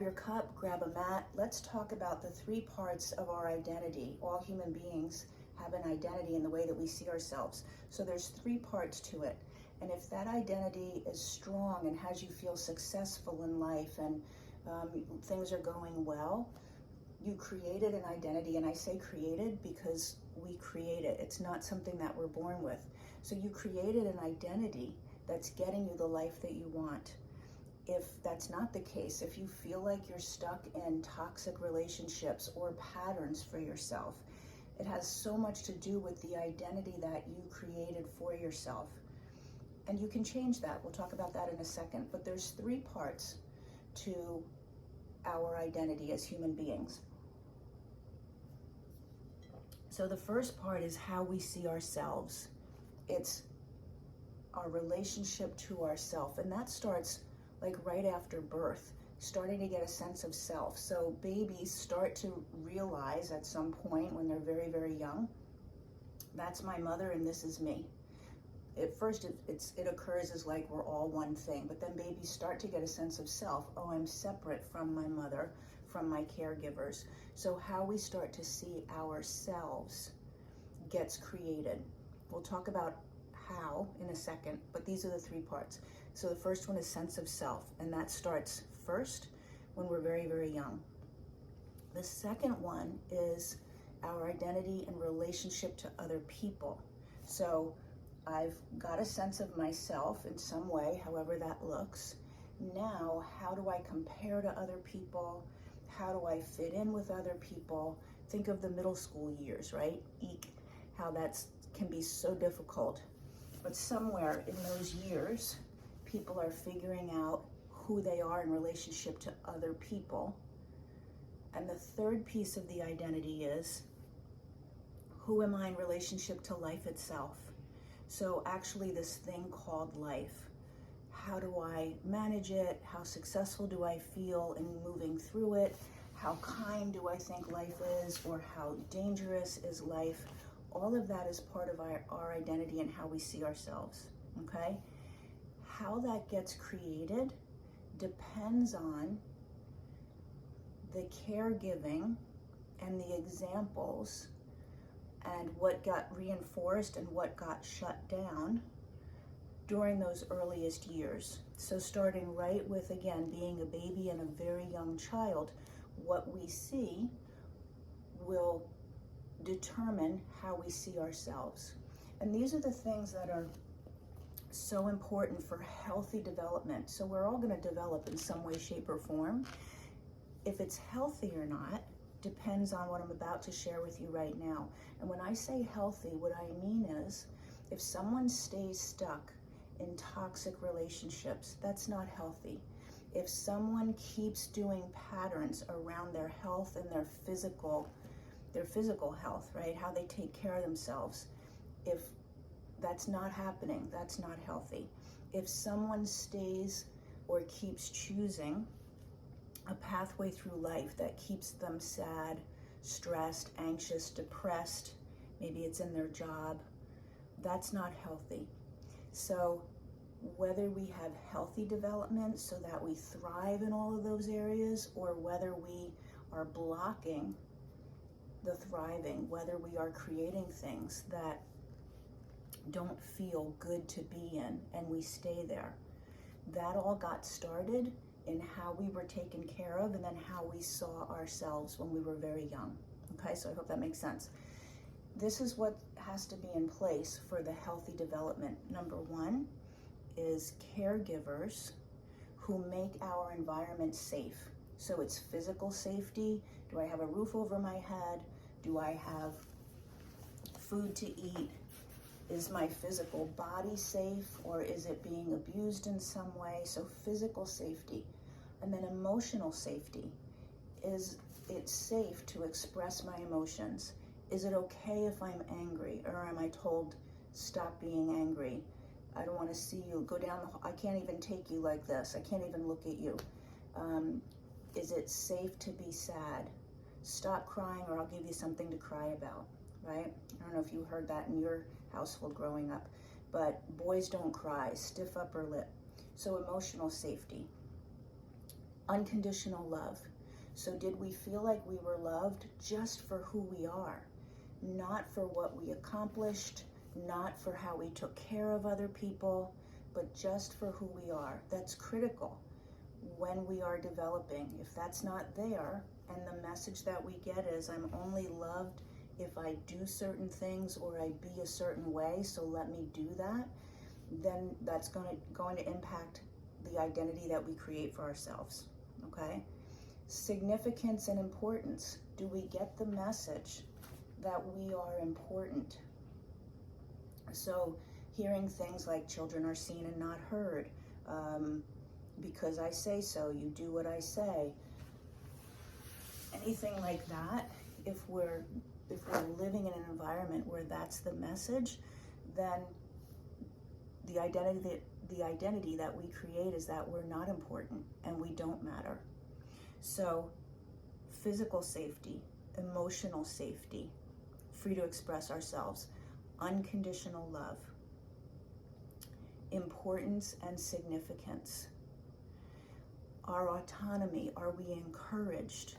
Your cup, grab a mat. Let's talk about the three parts of our identity. All human beings have an identity in the way that we see ourselves. So there's three parts to it. And if that identity is strong and has you feel successful in life and things are going well, you created an identity. And I say created because we create it. It's not something that we're born with. So you created an identity that's getting you the life that you want. If that's not the case, if you feel like you're stuck in toxic relationships or patterns for yourself, it has so much to do with the identity that you created for yourself. And you can change that. We'll talk about that in a second. But there's three parts to our identity as human beings. So the first part is how we see ourselves. It's our relationship to ourself. And that starts like right after birth, starting to get a sense of self. So babies start to realize at some point when they're very, very young, that's my mother and this is me. At first it occurs as like we're all one thing, but then babies start to get a sense of self. Oh, I'm separate from my mother, from my caregivers. So how we start to see ourselves gets created. We'll talk about how in a second, but these are the three parts. So the first one is sense of self, and that starts first when we're very, very young. The second one is our identity and relationship to other people. So I've got a sense of myself in some way, however that looks. Now, how do I compare to other people? How do I fit in with other people? Think of the middle school years, right? Eek, how that can be so difficult. But somewhere in those years, people are figuring out who they are in relationship to other people. And the third piece of the identity is, who am I in relationship to life itself? So actually this thing called life, how do I manage it? How successful do I feel in moving through it? How kind do I think life is? Or how dangerous is life? All of that is part of our identity and how we see ourselves, okay? How that gets created depends on the caregiving and the examples and what got reinforced and what got shut down during those earliest years. So starting right with, again, being a baby and a very young child, what we see will determine how we see ourselves. And these are the things that are so important for healthy development. So we're all going to develop in some way, shape, or form. If it's healthy or not depends on what I'm about to share with you right now. And when I say healthy, what I mean is if someone stays stuck in toxic relationships, that's not healthy. If someone keeps doing patterns around their health and their physical health, right? How they take care of themselves. If that's not happening, that's not healthy. If someone stays or keeps choosing a pathway through life that keeps them sad, stressed, anxious, depressed, maybe it's in their job, that's not healthy. So whether we have healthy development so that we thrive in all of those areas, or whether we are blocking the thriving, whether we are creating things that don't feel good to be in and we stay there, that all got started in how we were taken care of and then how we saw ourselves when we were very young. Okay, so I hope that makes sense. This is what has to be in place for the healthy development. Number one is caregivers who make our environment safe. So it's physical safety. Do I have a roof over my head? Do I have food to eat? Is my physical body safe, or is it being abused in some way? So physical safety. And then emotional safety. Is it safe to express my emotions? Is it okay if I'm angry? Or am I told, stop being angry? I don't want to see you. Go down the hall. I can't even take you like this. I can't even look at you. Is it safe to be sad? Stop crying or I'll give you something to cry about, right? I don't know if you heard that in your household growing up, but boys don't cry, stiff upper lip. So emotional safety. Unconditional love. So did we feel like we were loved just for who we are, not for what we accomplished, not for how we took care of other people, but just for who we are? That's critical when we are developing. If that's not there, and the message that we get is, I'm only loved if I do certain things or I be a certain way, so let me do that, then that's going to impact the identity that we create for ourselves, okay? Significance and importance. Do we get the message that we are important? So hearing things like children are seen and not heard, because I say so, you do what I say, anything like that. If we're living in an environment where that's the message, then the identity that we create is that we're not important and we don't matter. So physical safety, emotional safety, free to express ourselves, unconditional love, importance and significance, our autonomy. Are we encouraged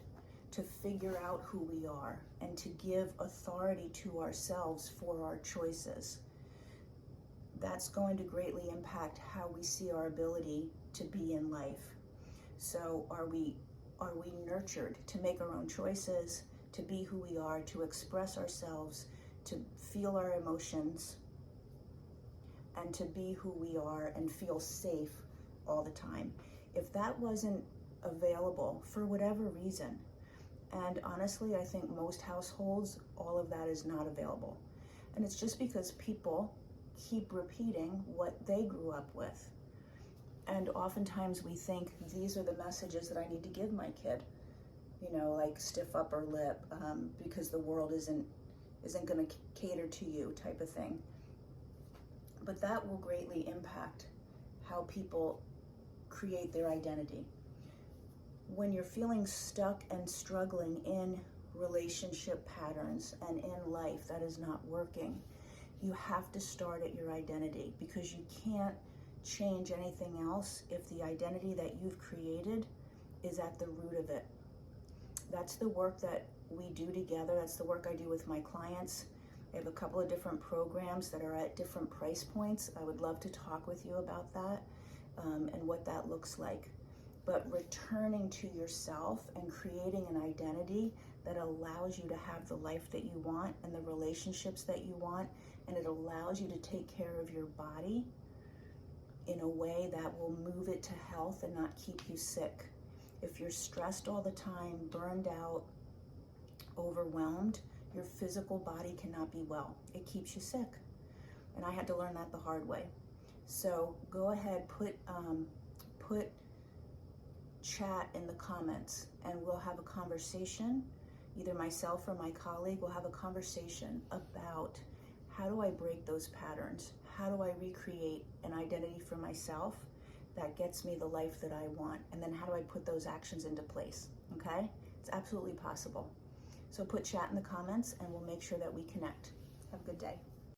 to figure out who we are and to give authority to ourselves for our choices? That's going to greatly impact how we see our ability to be in life. So are we nurtured to make our own choices, to be who we are, to express ourselves, to feel our emotions, and to be who we are and feel safe all the time? If that wasn't available for whatever reason, and honestly, I think most households, all of that is not available. And it's just because people keep repeating what they grew up with. And oftentimes we think these are the messages that I need to give my kid, like stiff upper lip, because the world isn't going to cater to you, type of thing. But that will greatly impact how people create their identity. When you're feeling stuck and struggling in relationship patterns and in life that is not working, you have to start at your identity, because you can't change anything else if the identity that you've created is at the root of it. That's the work that we do together. That's the work I do with my clients. I have a couple of different programs that are at different price points. I would love to talk with you about that and what that looks like. But returning to yourself and creating an identity that allows you to have the life that you want and the relationships that you want, and it allows you to take care of your body in a way that will move it to health and not keep you sick. If you're stressed all the time, burned out, overwhelmed, your physical body cannot be well. It keeps you sick. And I had to learn that the hard way. So go ahead, put chat in the comments, and we'll have a conversation. Either myself or my colleague will have a conversation about how do I break those patterns? How do I recreate an identity for myself that gets me the life that I want? And then how do I put those actions into place? Okay? It's absolutely possible. So put chat in the comments and we'll make sure that we connect. Have a good day.